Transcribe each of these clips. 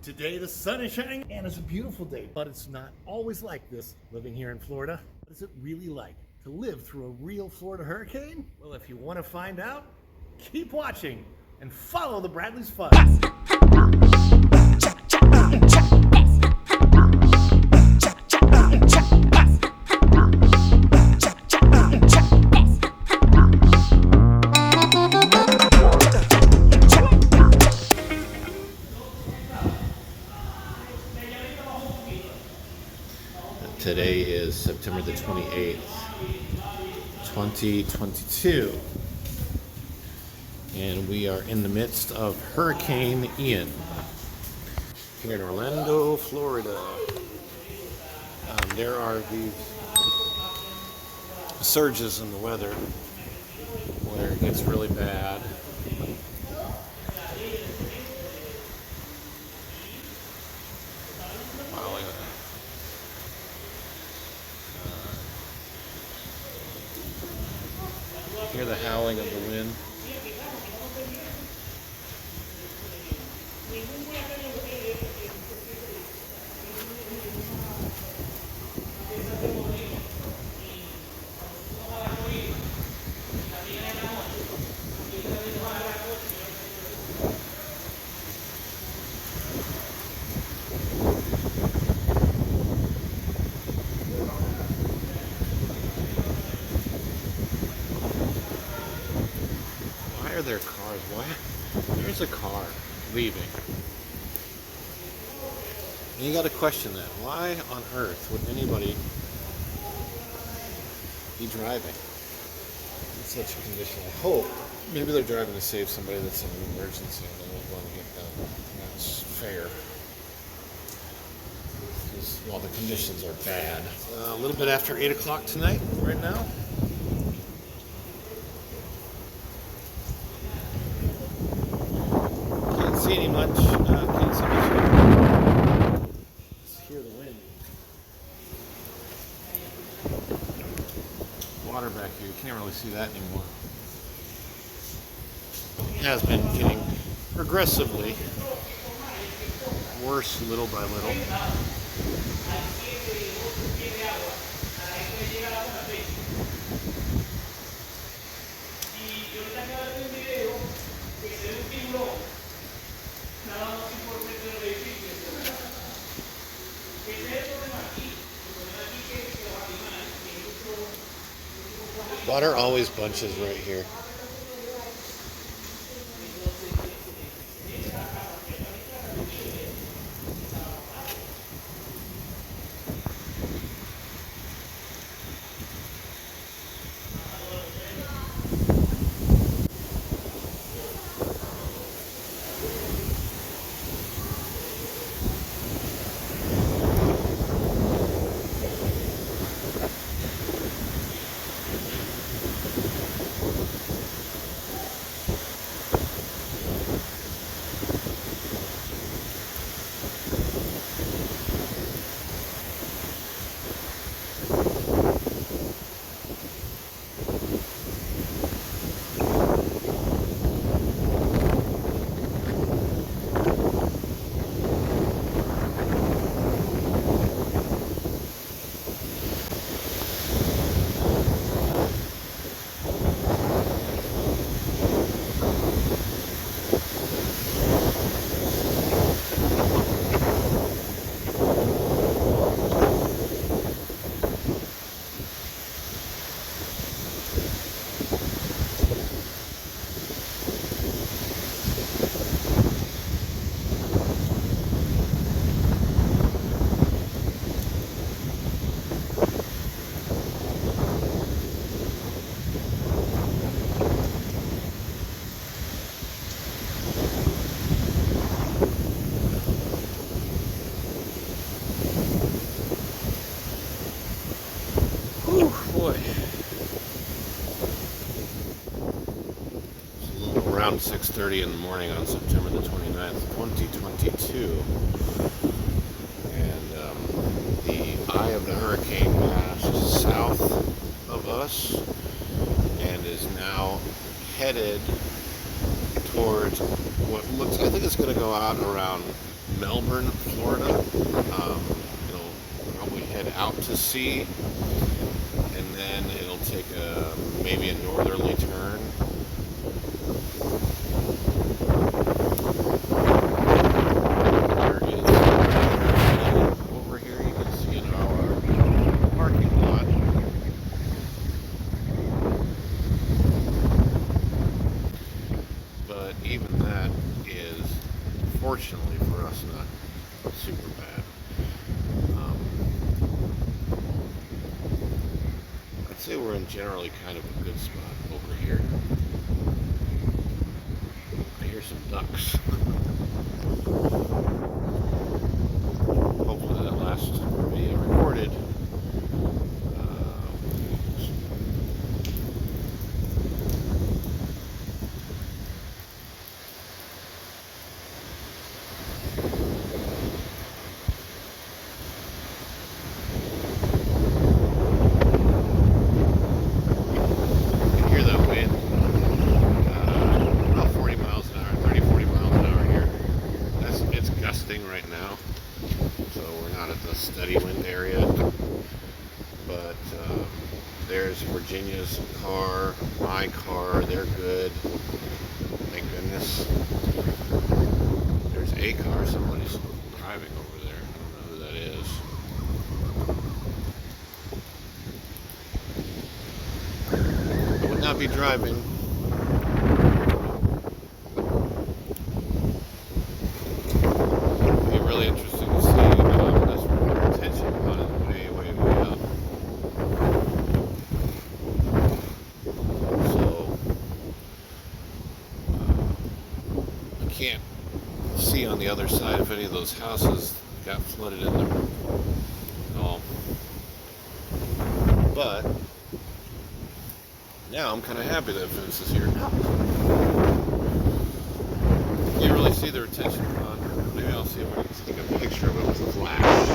Today the sun is shining and it's a beautiful day, but it's not always like this living here in Florida. What is it really like to live through a real Florida hurricane? Well, if you want to find out, keep watching and follow the Bradley's Fun. Today is September the 28th, 2022, and we are in the midst of Hurricane Ian here in Orlando, Florida. There are these surges in the weather where it gets really bad. Wow, look at that. Hear the howling of the wind. Why are there cars? Why? There's a car leaving. And you got to question that. Why on earth would anybody be driving in such a condition? I hope maybe they're driving to save somebody that's in an emergency and they don't want to get done. That's fair. Well, the conditions are bad. A little bit after 8 o'clock tonight, right now. See any much, can't see much. Just hear the wind. Water back here, you can't really see that anymore. It has been getting progressively worse little by little. Water always bunches right here. Around 6:30 in the morning on September the 29th, 2022. And the eye of the hurricane passed south of us and is now headed towards what looks, I think it's going to go out around Melbourne, Florida. It'll probably head out to sea, and then it'll take maybe a northerly turn. There is over here, you can see in our parking lot. But even that is, fortunately for us, not super bad. I'd say we're in generally kind of a good spot over here. I hear some ducks. Hopefully that last video recorded. Right now, so we're not at the steady wind area, but there's Virginia's car, my car, they're good, thank goodness. There's a car, somebody's driving over there, I don't know who that is. I would not be driving. Interesting to see this retention pond is way up. So I can't see on the other side if any of those houses got flooded in there at all. But now I'm kind of happy that fence is here. Can't really see the retention pond. Maybe I'll see if I can take a picture of it with a flash.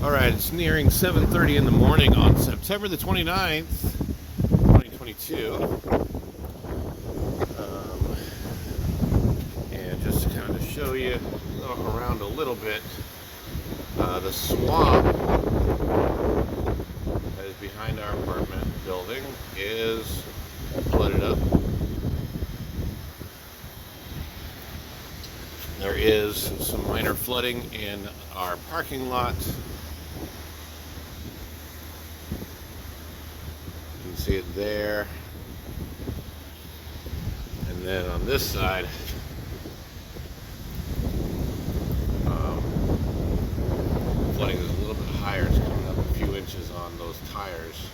Alright, it's nearing 7:30 in the morning on September the 29th, 2022. And just to kind of show you around a little bit, the swamp that is behind our apartment building is flooded up. There is some minor flooding in our parking lot. You can see it there. And then on this side, flooding is a little bit higher. It's coming up a few inches on those tires,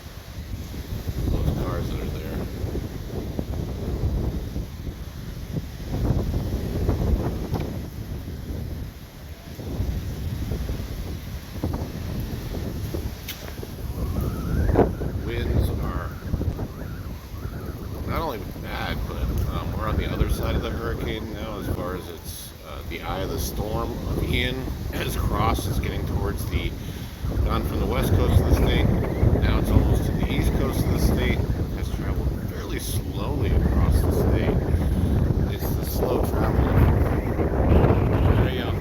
those cars that are there. Winds are not only bad, but we're on the other side of the hurricane now as far as it's the eye of the storm of Ian has crossed. It's getting towards gone from the west coast of the state. Now it's almost to the east coast of the state. Has traveled fairly slowly across the state. It's the slow travel. There you go.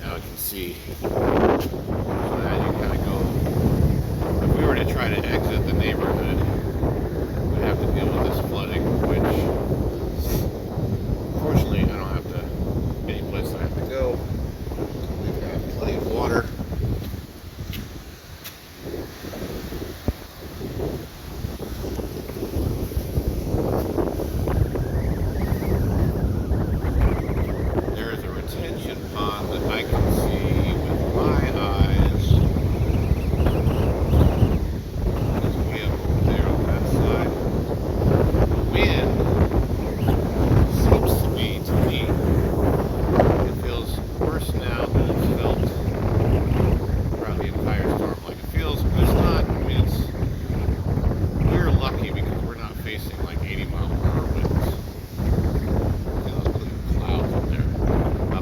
Now I can see. So now you kind of go. If we were to try to exit the neighborhood, we'd have to deal with this flooding, which fortunately, I don't have any place I have to go. We've got plenty of water. There is a retention pond that I can see with my eyes. There's a way up over there on that side. The wind seems to me, it feels worse now than it's felt throughout the entire storm. Like it feels, it's not, I mean, we're lucky because we're not facing like 80-mile-per-hour winds. Look at those clouds up there.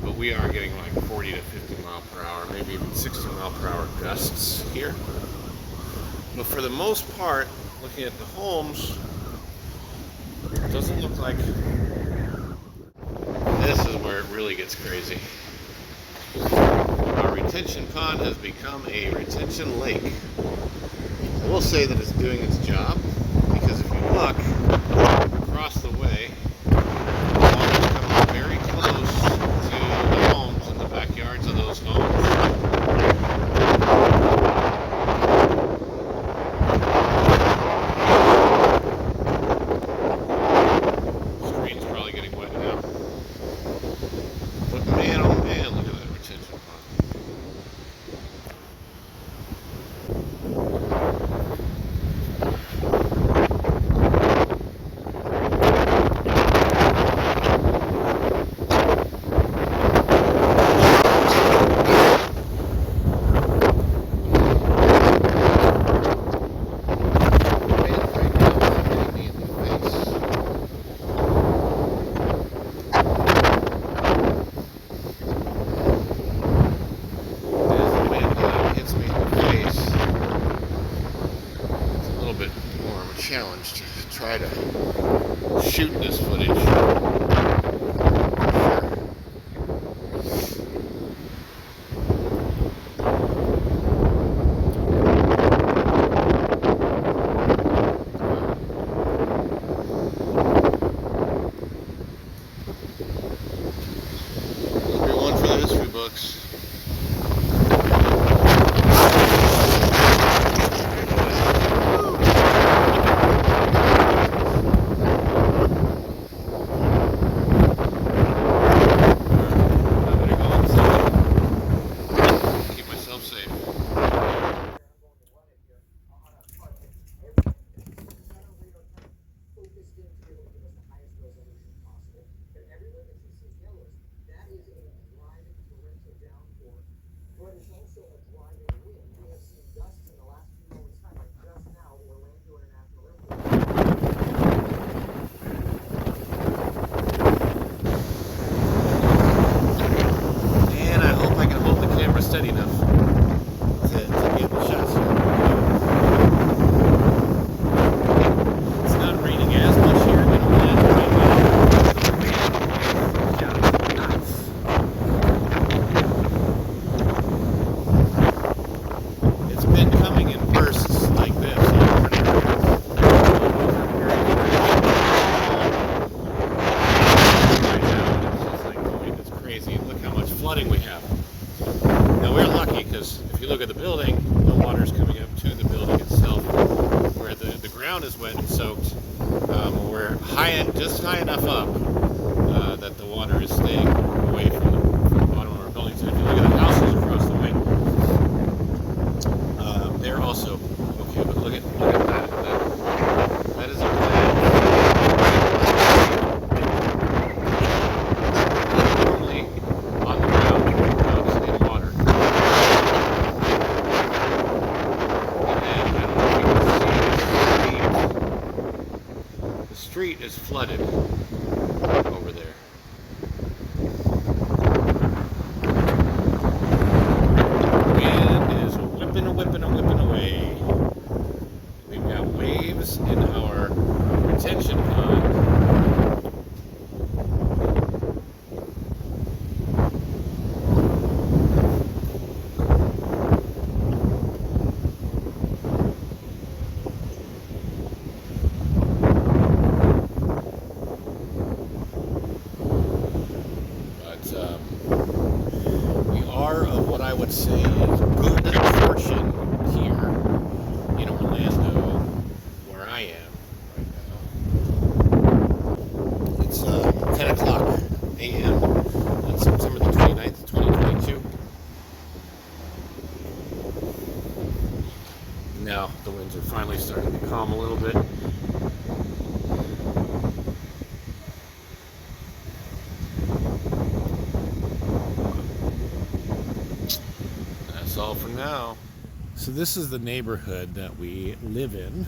But we getting like 40 to 50 mile per hour, maybe even 60 mile per hour gusts here. But for the most part, looking at the homes, it doesn't look like. This is where it really gets crazy. Our retention pond has become a retention lake. I will say that it's doing its job, because if you look across the way, the water's coming very close to the homes and the backyards of those homes. Screen's probably getting wet now. But man, oh man, look at that retention pond. Challenge to try to shoot this footage. Sure. Be one for the history books. But it's also a driving wind. We have seen gusts in the last few moments' time, like just now, Orlando International Airport. And I hope I can hold the camera steady enough to get the shots here. It's not raining as much here in Orlando right now. Flooding we have. Now we're lucky because if you look at the building, no water is coming up to the building itself, where the ground is wet and soaked. We're just high enough up that the water is staying away from the bottom of our buildings. And if you look at the houses across the way, they're also okay. But look at that. That is a bad. The street is flooded over there. Wind is whipping away. We've got waves in our retention pond. We are of what I would say is good fortune here in Orlando, where I am right now. It's 10 o'clock a.m. on September the 29th, 2022. Now the winds are finally starting to calm a little bit. That's all for now. So this is the neighborhood that we live in.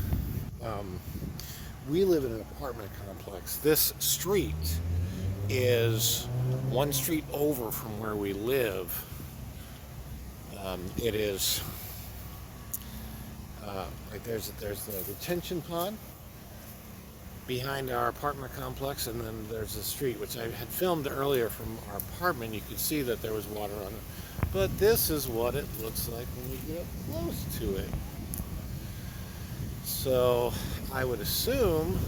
We live in an apartment complex. This street is one street over from where we live, it is like there's the retention pond behind our apartment complex, and then there's the street, which I had filmed earlier from our apartment. You could see that there was water on it, but this is what it looks like when we get close to it. So I would assume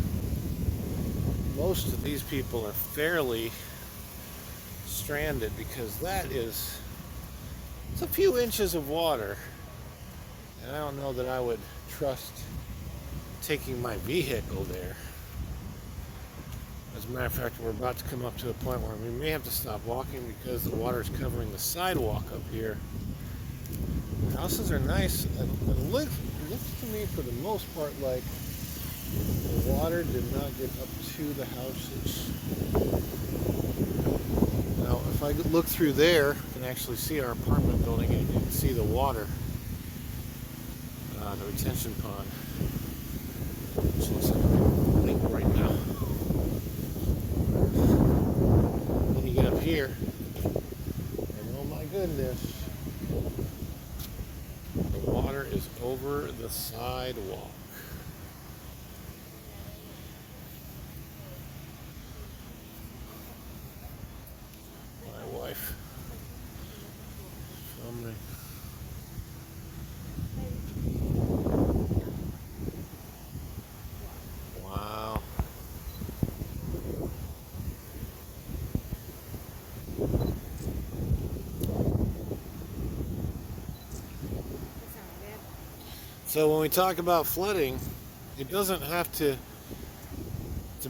most of these people are fairly stranded, because it's a few inches of water, and I don't know that I would trust taking my vehicle there. As a matter of fact, we're about to come up to a point where we may have to stop walking because the water is covering the sidewalk up here. The houses are nice. It looks to me, for the most part, like the water did not get up to the houses. Now, if I look through there, you can actually see our apartment building, and you can see the water, the retention pond, which looks like a lake right now. Then you get up here, and oh my goodness, the water is over the sidewalk. My wife filming. Wow. So when we talk about flooding, it doesn't have to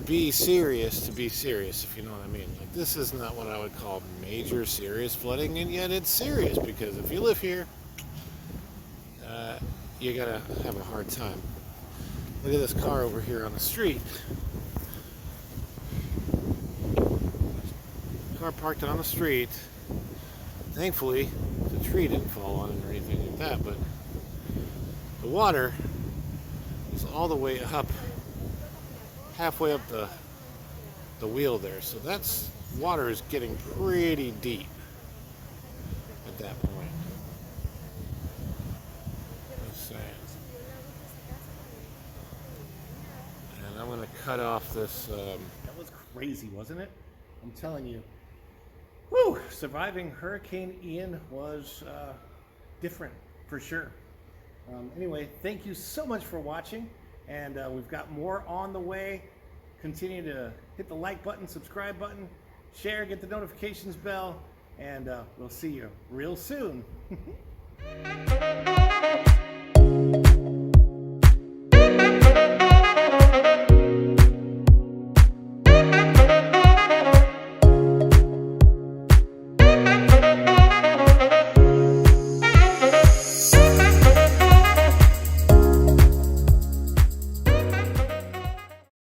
be serious, if you know what I mean. Like, this is not what I would call major serious flooding, and yet it's serious, because if you live here, you gotta have a hard time. Look at this car over here on the street. Car parked on the street. Thankfully, the tree didn't fall on it or anything like that, but the water is all the way up, halfway up the wheel there. So that's, water is getting pretty deep at that point. Just saying. And I'm going to cut off this. That was crazy, wasn't it? I'm telling you. Whew! Surviving Hurricane Ian was different, for sure. Anyway, thank you so much for watching, and we've got more on the way. Continue to hit the like button, subscribe button, share, get the notifications bell, and we'll see you real soon.